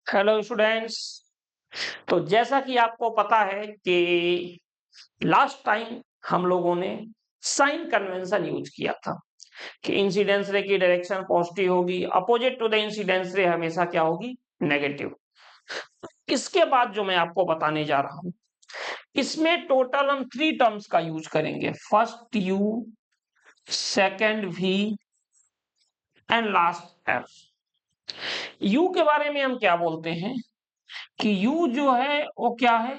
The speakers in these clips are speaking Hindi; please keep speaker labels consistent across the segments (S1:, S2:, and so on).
S1: Hello students. तो जैसा कि आपको पता है कि लास्ट टाइम हम लोगों ने साइन कन्वेंशन यूज किया था कि इंसिडेंस रे की डायरेक्शन पॉजिटिव होगी, opposite to the incidence ray हमेशा क्या होगी, नेगेटिव। इसके बाद जो मैं आपको बताने जा रहा हूं, इसमें टोटल हम 3 टर्म्स का यूज करेंगे। First u, second v and last f. U के बारे में हम क्या बोलते हैं कि यू जो है वो क्या है,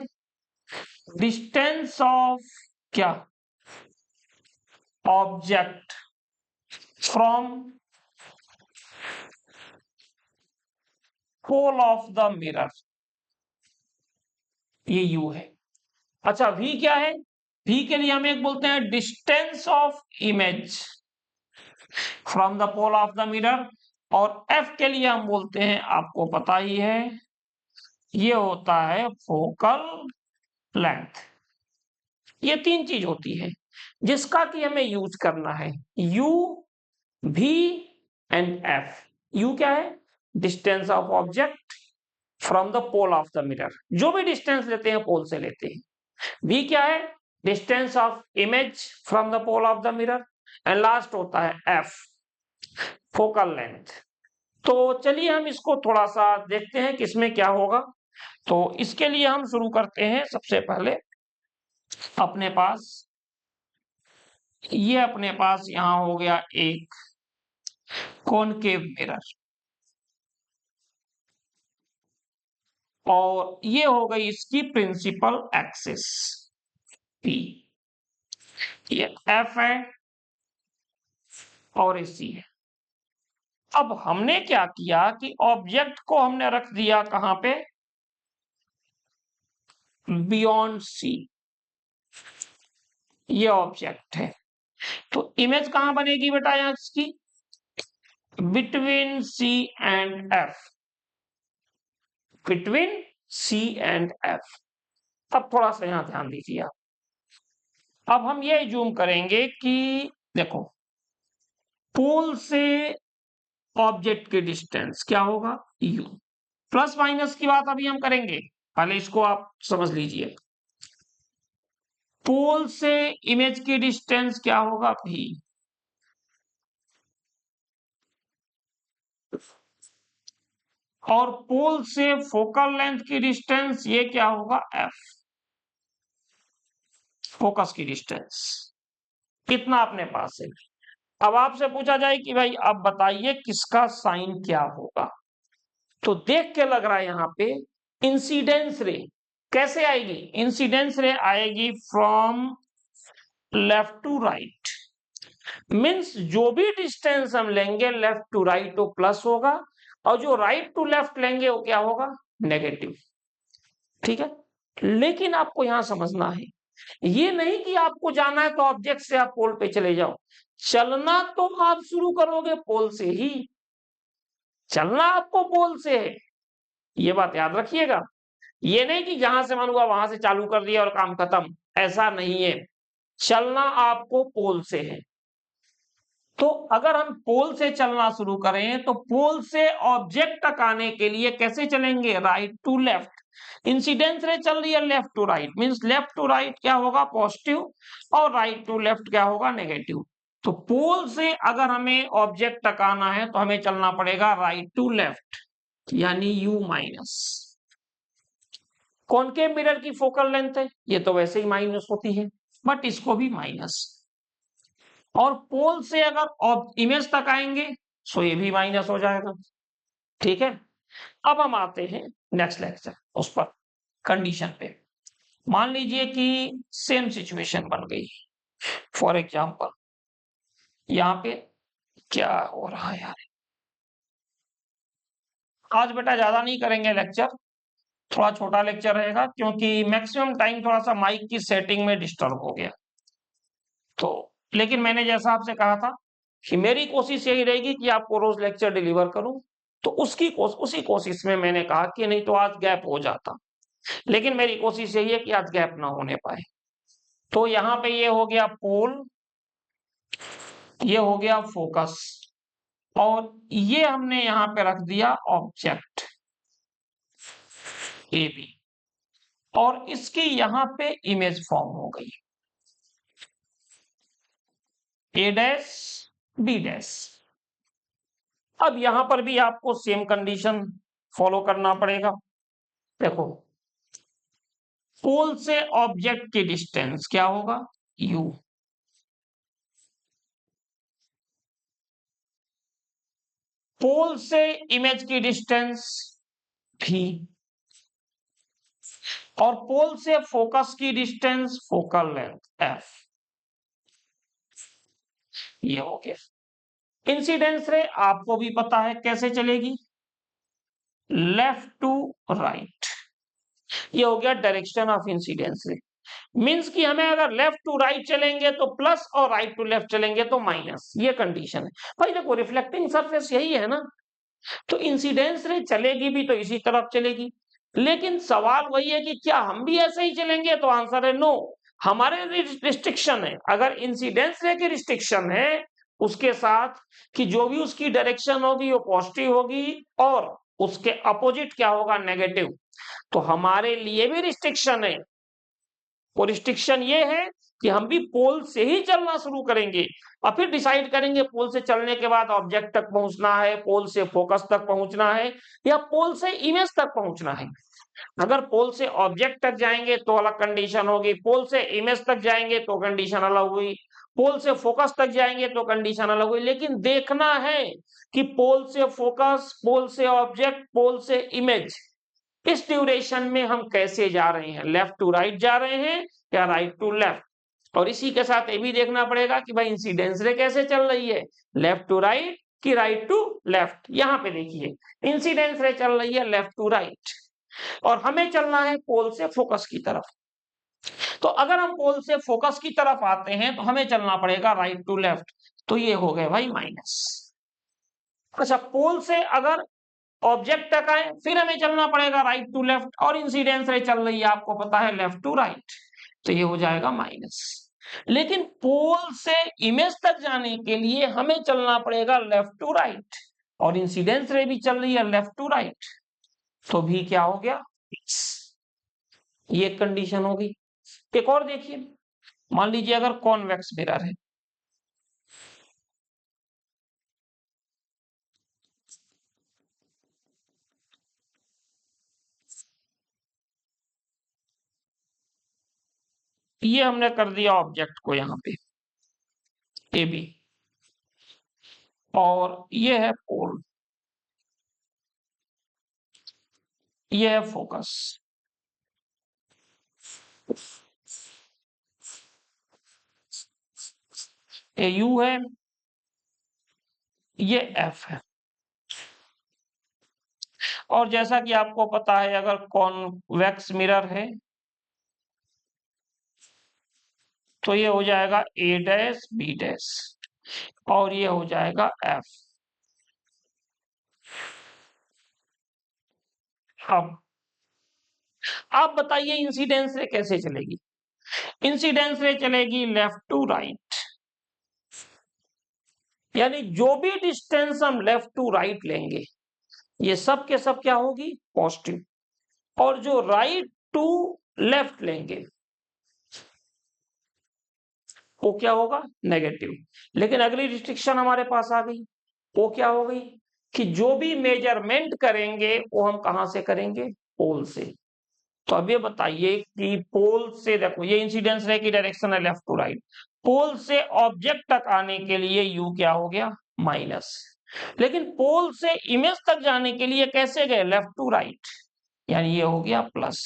S1: डिस्टेंस ऑफ क्या, object from pole of the mirror, ये यू है। अच्छा, वी क्या है? वी के लिए हम एक बोलते हैं distance of image from the pole of the mirror, और एफ के लिए हम बोलते हैं, आपको पता ही है, ये होता है फोकल लेंथ। ये 3 चीज होती है जिसका कि हमें यूज करना है, u, v and f. U क्या है? Distance of object from the pole of the mirror, जो भी डिस्टेंस लेते हैं पोल से लेते हैं। वी क्या है? Distance of image from the pole of the mirror. And last होता है एफ, फोकल लेंथ। तो चलिए हम इसको थोड़ा सा देखते हैं कि इसमें क्या होगा। तो इसके लिए हम शुरू करते हैं। सबसे पहले अपने पास अपने पास यहां हो गया एक कॉनकेव मिरर, और ये हो गई इसकी प्रिंसिपल एक्सिस पी। ये एफ है और ये सी है। अब हमने क्या किया कि ऑब्जेक्ट को हमने रख दिया कहां पे, बियॉन्ड सी। ये ऑब्जेक्ट है, तो इमेज कहां बनेगी बेटा यहां इसकी, between C and F, between C and F. अब थोड़ा सा यहां ध्यान दीजिए आप। अब हम ये जूम करेंगे कि देखो, पोल से ऑब्जेक्ट की डिस्टेंस क्या होगा, यू। प्लस माइनस की बात अभी हम करेंगे, पहले इसको आप समझ लीजिए। पोल से इमेज की डिस्टेंस क्या होगा, भी। और पोल से फोकल लेंथ की डिस्टेंस ये क्या होगा, एफ, फोकस की डिस्टेंस। कितना अपने पास है। अब आपसे पूछा जाए कि भाई अब बताइए किसका साइन क्या होगा, तो देख के लग रहा है यहां पे इंसिडेंस रे कैसे आएगी। इंसिडेंस रे आएगी from left to right, means जो भी डिस्टेंस हम लेंगे लेफ्ट टू राइट वो प्लस होगा, और जो राइट टू लेफ्ट लेंगे वो क्या होगा, नेगेटिव। ठीक है, लेकिन आपको यहां समझना है, ये नहीं कि आपको जाना है तो ऑब्जेक्ट से आप पोल पे चले जाओ। चलना तो आप शुरू करोगे पोल से ही, चलना आपको पोल से है, ये बात याद रखिएगा। ये नहीं कि जहां से मन हुआ वहां से चालू कर दिया और काम खत्म, ऐसा नहीं है। चलना आपको पोल से है। तो अगर हम पोल से चलना शुरू करें तो पोल से ऑब्जेक्ट तक आने के लिए कैसे चलेंगे, राइट टू लेफ्ट। इंसिडेंस रे चल रही है left to right, means left to right क्या होगा, पॉजिटिव, और राइट टू लेफ्ट क्या होगा, नेगेटिव। तो पोल से अगर हमें ऑब्जेक्ट तक आना है तो हमें चलना पड़ेगा राइट टू लेफ्ट, यानी यू माइनस। कॉनकेव मिरर की फोकल लेंथ है, ये तो वैसे ही माइनस होती है, बट इसको भी माइनस। और पोल से अगर इमेज तक आएंगे तो ये भी माइनस हो जाएगा। ठीक है, अब हम आते हैं नेक्स्ट लेक्चर उस पर, कंडीशन पे। मान लीजिए कि सेम सिचुएशन बन गई। फॉर एग्जांपल यहाँ पे क्या हो रहा है यार, आज बेटा ज्यादा नहीं करेंगे लेक्चर, थोड़ा छोटा लेक्चर रहेगा क्योंकि मैक्सिमम टाइम थोड़ा सा माइक की सेटिंग में डिस्टर्ब हो गया। तो लेकिन मैंने जैसा आपसे कहा था कि मेरी कोशिश यही रहेगी कि आपको रोज लेक्चर डिलीवर करूं, तो उसी कोशिश में मैंने कहा कि नहीं तो आज गैप हो जाता, लेकिन मेरी कोशिश यही है कि आज गैप ना होने पाए। तो यहाँ पे ये हो गया पोल, ये हो गया फोकस, और ये हमने यहाँ पे रख दिया ऑब्जेक्ट। ए बी, और इसकी यहां पे इमेज फॉर्म हो गई ए डैश बी डैश। अब यहां पर भी आपको सेम कंडीशन फॉलो करना पड़ेगा। देखो, पोल से ऑब्जेक्ट की डिस्टेंस क्या होगा, u, पोल से इमेज की डिस्टेंस v, और पोल से फोकस की डिस्टेंस फोकल लेंथ f। ये हो गया। इंसिडेंस रे आपको भी पता है कैसे चलेगी, लेफ्ट टू राइट। ये हो गया डायरेक्शन ऑफ इंसिडेंस रे। मींस कि हमें अगर लेफ्ट टू राइट चलेंगे तो प्लस, और राइट टू लेफ्ट चलेंगे तो माइनस, ये कंडीशन है। भाई देखो, रिफ्लेक्टिंग सरफेस यही है ना, तो इंसिडेंस रे चलेगी भी तो इसी तरफ चलेगी। लेकिन सवाल वही है कि क्या हम भी ऐसे ही चलेंगे, तो आंसर है नो। हमारे रिस्ट्रिक्शन है, अगर इंसिडेंस रे की रिस्ट्रिक्शन है उसके साथ कि जो भी उसकी डायरेक्शन होगी वो पॉजिटिव होगी, और उसके अपोजिट क्या होगा, नेगेटिव। तो हमारे लिए भी रिस्ट्रिक्शन है, वो रिस्ट्रिक्शन ये है कि हम भी पोल से ही चलना शुरू करेंगे, और फिर डिसाइड करेंगे पोल से चलने के बाद ऑब्जेक्ट तक पहुंचना है, पोल से फोकस तक पहुंचना है, या पोल से इमेज तक पहुंचना है। अगर पोल से ऑब्जेक्ट तक जाएंगे तो अलग कंडीशन होगी, पोल से इमेज तक जाएंगे तो कंडीशन अलग हुई, पोल से फोकस तक जाएंगे तो कंडीशन अलग हुई। लेकिन देखना है कि पोल से फोकस, पोल से ऑब्जेक्ट, पोल से इमेज, इस ड्यूरेशन में हम कैसे जा रहे हैं, लेफ्ट टू राइट जा रहे हैं या राइट टू लेफ्ट। और इसी के साथ ये भी देखना पड़ेगा कि भाई इंसिडेंस रे कैसे चल रही है, लेफ्ट टू राइट कि राइट टू लेफ्ट। यहां पे देखिए, इंसिडेंस रे चल रही है लेफ्ट टू राइट, और हमें चलना है पोल से फोकस की तरफ। तो अगर हम पोल से फोकस की तरफ आते हैं तो हमें चलना पड़ेगा राइट टू लेफ्ट, तो ये हो गए भाई माइनस। अच्छा, पोल से अगर ऑब्जेक्ट तक आए फिर हमें चलना पड़ेगा राइट टू लेफ्ट, और इंसिडेंस रे चल रही है आपको पता है लेफ्ट टू राइट, तो ये हो जाएगा माइनस। लेकिन पोल से इमेज तक जाने के लिए हमें चलना पड़ेगा लेफ्ट टू राइट, और इंसिडेंस रे भी चल रही है लेफ्ट टू राइट, तो भी क्या हो गया, ये कंडीशन होगी। एक और देखिए, मान लीजिए अगर कॉन्वेक्स मिरर है, ये हमने कर दिया ऑब्जेक्ट को यहां पे ए बी, और ये है पोल, ये है फोकस, ये यू है, ये एफ है। और जैसा कि आपको पता है अगर कॉन्वेक्स मिरर है तो ये हो जाएगा ए डैश बी डैश, और ये हो जाएगा एफ। अब आप बताइए इंसिडेंस रे कैसे चलेगी। इंसिडेंस रे चलेगी लेफ्ट टू राइट, यानी जो भी डिस्टेंस हम लेफ्ट टू राइट लेंगे ये सब के सब क्या होगी, पॉजिटिव, और जो राइट टू लेफ्ट लेंगे वो क्या होगा, नेगेटिव। लेकिन अगली रिस्ट्रिक्शन हमारे पास आ गई, वो क्या हो गई कि जो भी मेजरमेंट करेंगे वो हम कहां से करेंगे, पोल से। तो अब ये बताइए कि पोल से, देखो ये इंसिडेंस रे की डायरेक्शन है लेफ्ट टू राइट, पोल से ऑब्जेक्ट तक आने के लिए यू क्या हो गया, माइनस। लेकिन पोल से इमेज तक जाने के लिए कैसे गए, लेफ्ट टू राइट, यानी ये हो गया प्लस,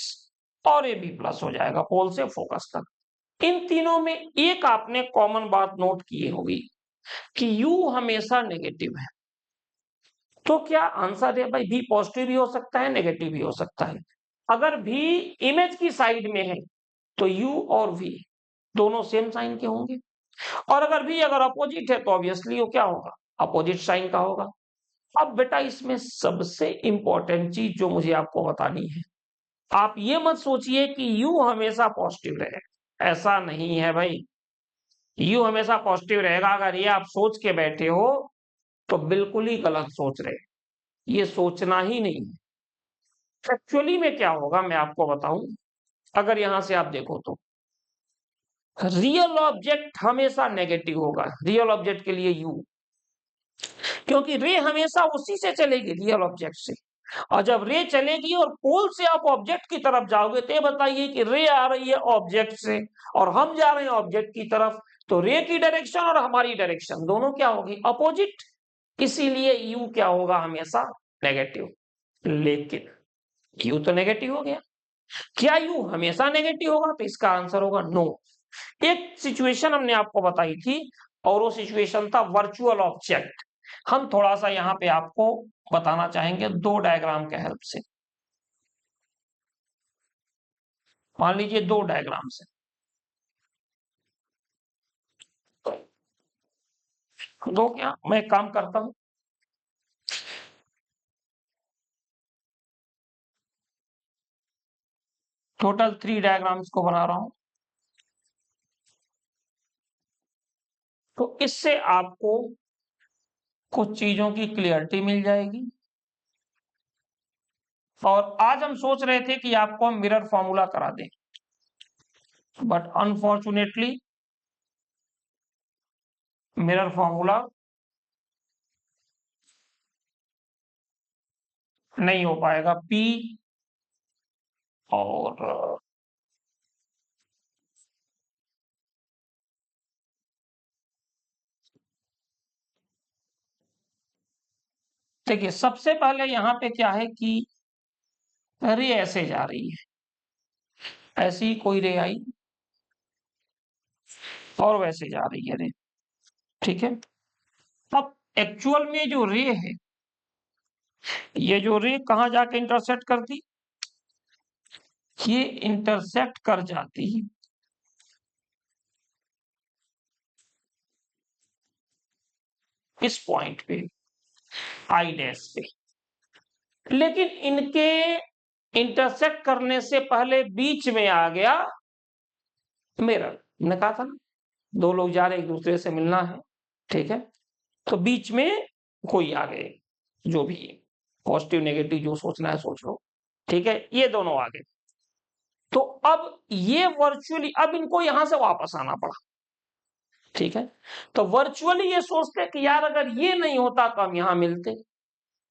S1: और ये भी प्लस हो जाएगा पोल से फोकस तक। इन तीनों में एक आपने कॉमन बात नोट की होगी कि यू हमेशा नेगेटिव है। तो क्या आंसर है भाई, भी पॉजिटिव भी हो सकता है नेगेटिव भी हो सकता है। अगर भी इमेज की साइड में है तो यू और वी दोनों सेम साइन के होंगे, और अगर भी अगर अपोजिट है तो ऑब्वियसली वो क्या होगा, अपोजिट साइन का होगा। अब बेटा इसमें सबसे इंपॉर्टेंट चीज जो मुझे आपको बतानी है, आप ये मत सोचिए कि यू हमेशा पॉजिटिव रहे, ऐसा नहीं है भाई। यू हमेशा पॉजिटिव रहेगा, अगर ये आप सोच के बैठे हो तो बिल्कुल ही गलत सोच रहे, ये सोचना ही नहीं है। एक्चुअली में क्या होगा मैं आपको बताऊं, अगर यहां से आप देखो तो रियल ऑब्जेक्ट हमेशा नेगेटिव होगा, रियल ऑब्जेक्ट के लिए यू, क्योंकि रे हमेशा उसी से चलेगी रियल ऑब्जेक्ट से। और जब रे चलेगी और पोल से आप ऑब्जेक्ट की तरफ जाओगे तो ये बताइए कि रे आ रही है ऑब्जेक्ट से और हम जा रहे हैं ऑब्जेक्ट की तरफ, तो रे की डायरेक्शन और हमारी डायरेक्शन दोनों क्या होगी, अपोजिट। इसीलिए यू क्या होगा, हमेशा नेगेटिव। लेकिन यू तो नेगेटिव हो गया, क्या यू हमेशा नेगेटिव होगा, तो इसका आंसर होगा नो। एक सिचुएशन हमने आपको बताई थी और वो सिचुएशन था वर्चुअल ऑब्जेक्ट। हम थोड़ा सा यहाँ पे आपको बताना चाहेंगे दो डायग्राम के हेल्प से। मान लीजिए दो डायग्राम से, दो क्या, मैं एक काम करता हूं, टोटल 3 डायग्राम्स को बना रहा हूं। तो इससे आपको कुछ चीजों की क्लियरिटी मिल जाएगी। और आज हम सोच रहे थे कि आपको हम मिरर फॉर्मूला करा दें, बट अनफॉर्चुनेटली मिरर फॉर्मूला नहीं हो पाएगा। पी और देखिए सबसे पहले यहाँ पे क्या है कि रे ऐसे जा रही है, ऐसी कोई रे आई और वैसे जा रही है रे, ठीक है। अब एक्चुअल में जो रे है, ये जो रे कहाँ जाके इंटरसेक्ट करती, ये इंटरसेक्ट कर जाती है इस पॉइंट पे, आई डैश पे। लेकिन इनके इंटरसेक्ट करने से पहले बीच में आ गया मिरर। मैंने कहा था ना, दो लोग जा रहे एक दूसरे से मिलना है, ठीक है, तो बीच में कोई आ गए, जो भी पॉजिटिव नेगेटिव जो सोचना है सोच लो, ठीक है, ये दोनों आ गए। तो अब ये वर्चुअली अब इनको यहां से वापस आना पड़ा, ठीक है। तो वर्चुअली ये सोचते कि यार अगर ये नहीं होता तो हम यहां मिलते,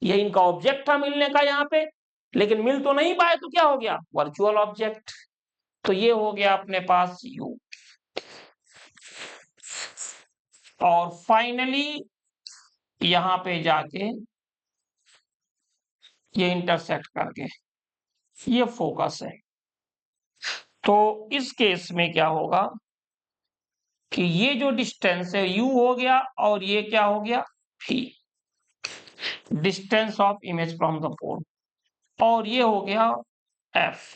S1: ये इनका ऑब्जेक्ट था मिलने का यहाँ पे, लेकिन मिल तो नहीं पाए, तो क्या हो गया, वर्चुअल ऑब्जेक्ट। तो ये हो गया अपने पास यू। और फाइनली यहां पे जाके ये इंटरसेक्ट करके ये फोकस है। तो इस केस में क्या होगा कि ये जो डिस्टेंस है यू हो गया और ये क्या हो गया, भी, distance of image from the pole, और ये हो गया एफ।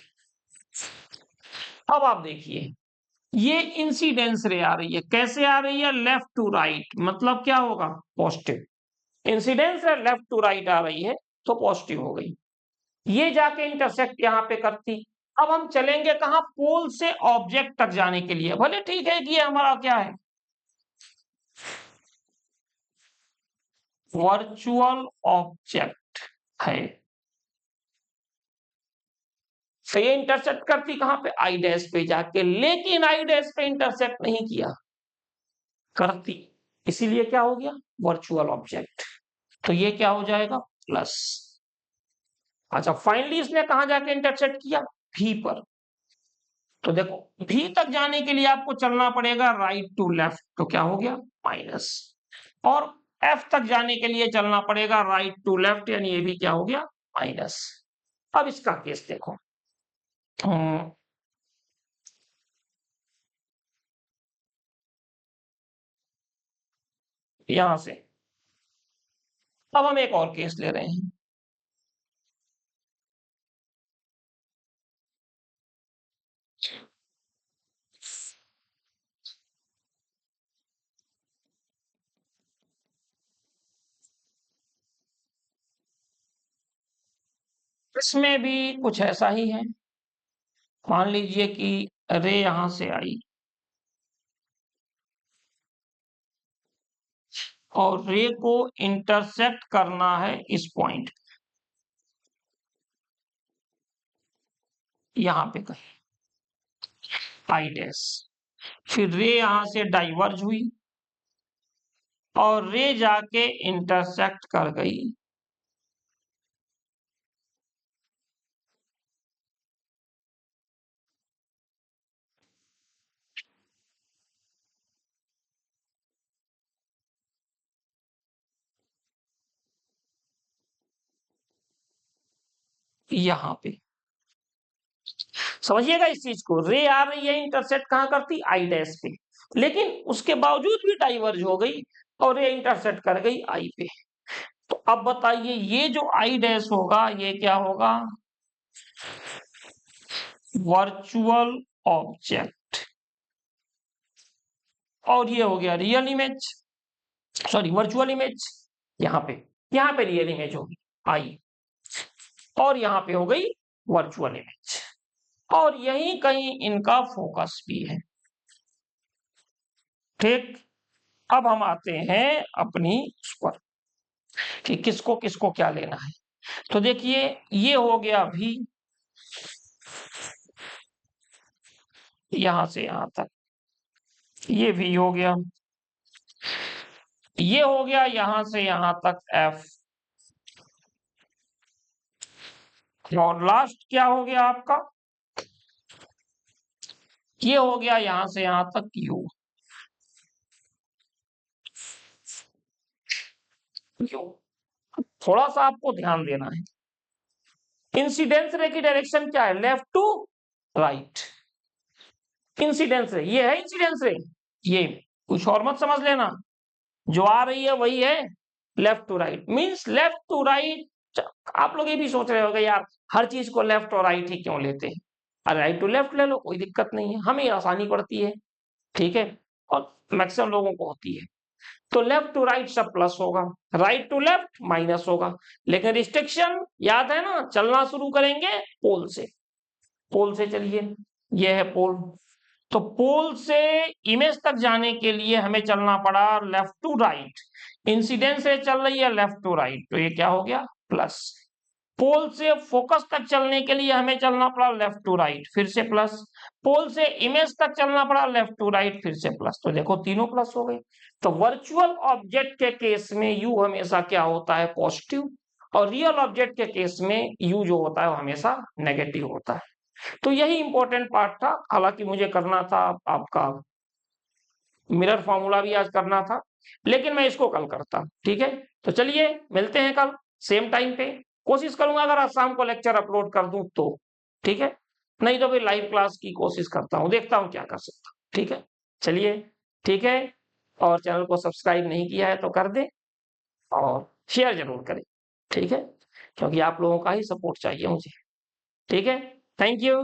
S1: अब आप देखिए ये इंसिडेंस रे आ रही है, कैसे आ रही है, लेफ्ट टू राइट, मतलब क्या होगा, positive. Incidence ray left to right आ रही है तो पॉजिटिव हो गई, ये जाके इंटरसेक्ट यहां पे करती। अब हम चलेंगे कहां, पोल से ऑब्जेक्ट तक जाने के लिए। भले ठीक है कि ये हमारा क्या है, वर्चुअल ऑब्जेक्ट है, तो ये इंटरसेक्ट करती कहां पे, आई डैश पे जाके, लेकिन आई डैश पे इंटरसेक्ट नहीं किया, करती, इसीलिए क्या हो गया, वर्चुअल ऑब्जेक्ट। तो ये क्या हो जाएगा, प्लस। अच्छा फाइनली इसने कहा जाके इंटरसेक्ट किया, भी पर। तो देखो भी तक जाने के लिए आपको चलना पड़ेगा राइट टू लेफ्ट, तो क्या हो गया, माइनस। और एफ तक जाने के लिए चलना पड़ेगा राइट टू लेफ्ट, यानी ये भी क्या हो गया, माइनस। अब इसका केस देखो, यहां से अब हम एक और केस ले रहे हैं। इसमें भी कुछ ऐसा ही है। मान लीजिए कि रे यहां से आई और रे को इंटरसेक्ट करना है इस पॉइंट, यहां पे कहीं आई डैश, फिर रे यहां से डाइवर्ज हुई और रे जाके इंटरसेक्ट कर गई यहां पे। समझिएगा इस चीज को, रे आ रही है इंटरसेक्ट कहां करती, आई डैश पे, लेकिन उसके बावजूद भी डाइवर्ज हो गई और रे इंटरसेक्ट कर गई आई पे। तो अब बताइए ये जो आई डैश होगा ये क्या होगा, वर्चुअल ऑब्जेक्ट, और ये हो गया real image, sorry virtual image. यहां पे रियल इमेज होगी आई, और यहां पे हो गई वर्चुअल इमेज, और यही कहीं इनका फोकस भी है। ठीक, अब हम आते हैं अपनी उस पर कि किसको किसको क्या लेना है। तो देखिए ये हो गया भी यहां से यहां तक, ये भी हो गया, ये हो गया यहां से यहां तक एफ, और लास्ट क्या हो गया आपका, ये हो गया यहां से यहां तक यू। क्यों, थोड़ा सा आपको ध्यान देना है, इंसिडेंस रे की डायरेक्शन क्या है, लेफ्ट टू राइट। इंसिडेंस रे ये है, इंसिडेंस रे ये, कुछ और मत समझ लेना, जो आ रही है वही है, left to right means left to right. आप लोग ये भी सोच रहे होंगे यार हर चीज को लेफ्ट और राइट ही क्यों लेते हैं, अरे राइट टू लेफ्ट ले लो, कोई दिक्कत नहीं है, हमें आसानी पड़ती है, ठीक है, और मैक्सिमम लोगों को होती है। तो लेफ्ट टू राइट सब प्लस होगा, राइट टू लेफ्ट माइनस होगा, लेकिन रिस्ट्रिक्शन याद है ना, चलना शुरू करेंगे पोल से, पोल से चलिए, ये है पोल, तो पोल से इमेज तक जाने के लिए हमें चलना पड़ा लेफ्ट टू राइट, इंसिडेंस से चल रही है लेफ्ट टू राइट, तो ये क्या हो गया प्लस, पोल से फोकस तक चलने के लिए हमें चलना पड़ा लेफ्ट टू राइट फिर से प्लस, पोल से इमेज तक चलना पड़ा लेफ्ट टू राइट फिर से प्लस, तो देखो तीनों प्लस हो गए। तो वर्चुअल ऑब्जेक्ट के केस में यू हमेशा क्या होता है, पॉजिटिव, और रियल ऑब्जेक्ट के केस में यू जो होता है वो हमेशा नेगेटिव होता है। तो यही इंपॉर्टेंट पार्ट था, हालांकि मुझे करना था आपका मिरर फॉर्मूला भी आज करना था, लेकिन मैं इसको कल करता, ठीक है। तो चलिए मिलते हैं कल सेम टाइम पे, कोशिश करूंगा अगर आज शाम को लेक्चर अपलोड कर दूं तो, ठीक है, नहीं तो फिर लाइव क्लास की कोशिश करता हूं, देखता हूं क्या कर सकता हूं, ठीक है। चलिए ठीक है, और चैनल को सब्सक्राइब नहीं किया है तो कर दे, और शेयर जरूर करें, ठीक है, क्योंकि आप लोगों का ही सपोर्ट चाहिए मुझे, ठीक है। Thank you.